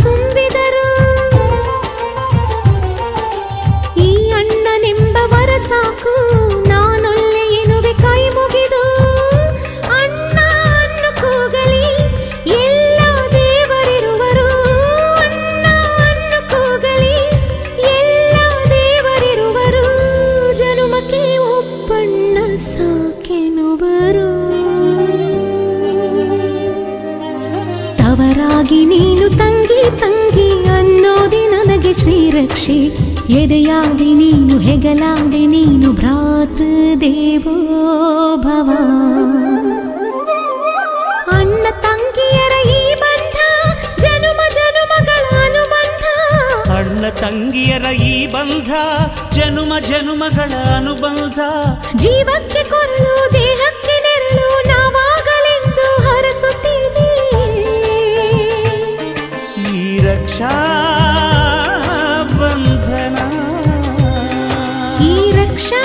ತುಂಬಿದರು. ಈ ಅಣ್ಣನೆಂಬವರ ಸಾಕು ನಾನೊಲ್ಲೆ ಎನ್ನುವೆ ಕೈ ಮುಗಿದು. ಅಣ್ಣ ಅನ್ನು ಕೂಗಲಿ ಎಲ್ಲ ದೇವರಿರುವರು. ಅಣ್ಣ ಅನ್ನು ಕೂಗಲಿ ಎಲ್ಲ ದೇವರಿರುವರು. ಜನುಮಕ್ಕೆ ಒಬ್ಬಣ್ಣ ಸಾಕೆನುವರು. ತವರಾಗಿ ನೀನು ತಂಗಿ ತಂಗಿ ಅನ್ನೋದಿ ನನಗೆ ಶ್ರೀರಕ್ಷೆ. ಎದೆಯಾದಿ ನೀನು ಹೆಗಲಾದೆ ನೀನು ಭ್ರಾತೃದೇವೋ ಭವ. ಅಣ್ಣ ತಂಗಿಯರ ಈ ಬಂಧ ಜನುಮ ಜನುಮಗಳ ಅನುಬಂಧ. ಅಣ್ಣ ತಂಗಿಯರ ಈ ಬಂಧ ಜನುಮ ಜನುಮಗಳ ಅನುಬಂಧ. ಜೀವಕ್ಕೆ ಕೊರಳು ದೇಹಕ್ಕೆ ನೆರಳು ನಾವಾಗಲೆಂದು ಹರಸುತ್ತೀವಿ. ಈ ರಕ್ಷಾ ಬಂಧನ ಈ ರಕ್ಷಾ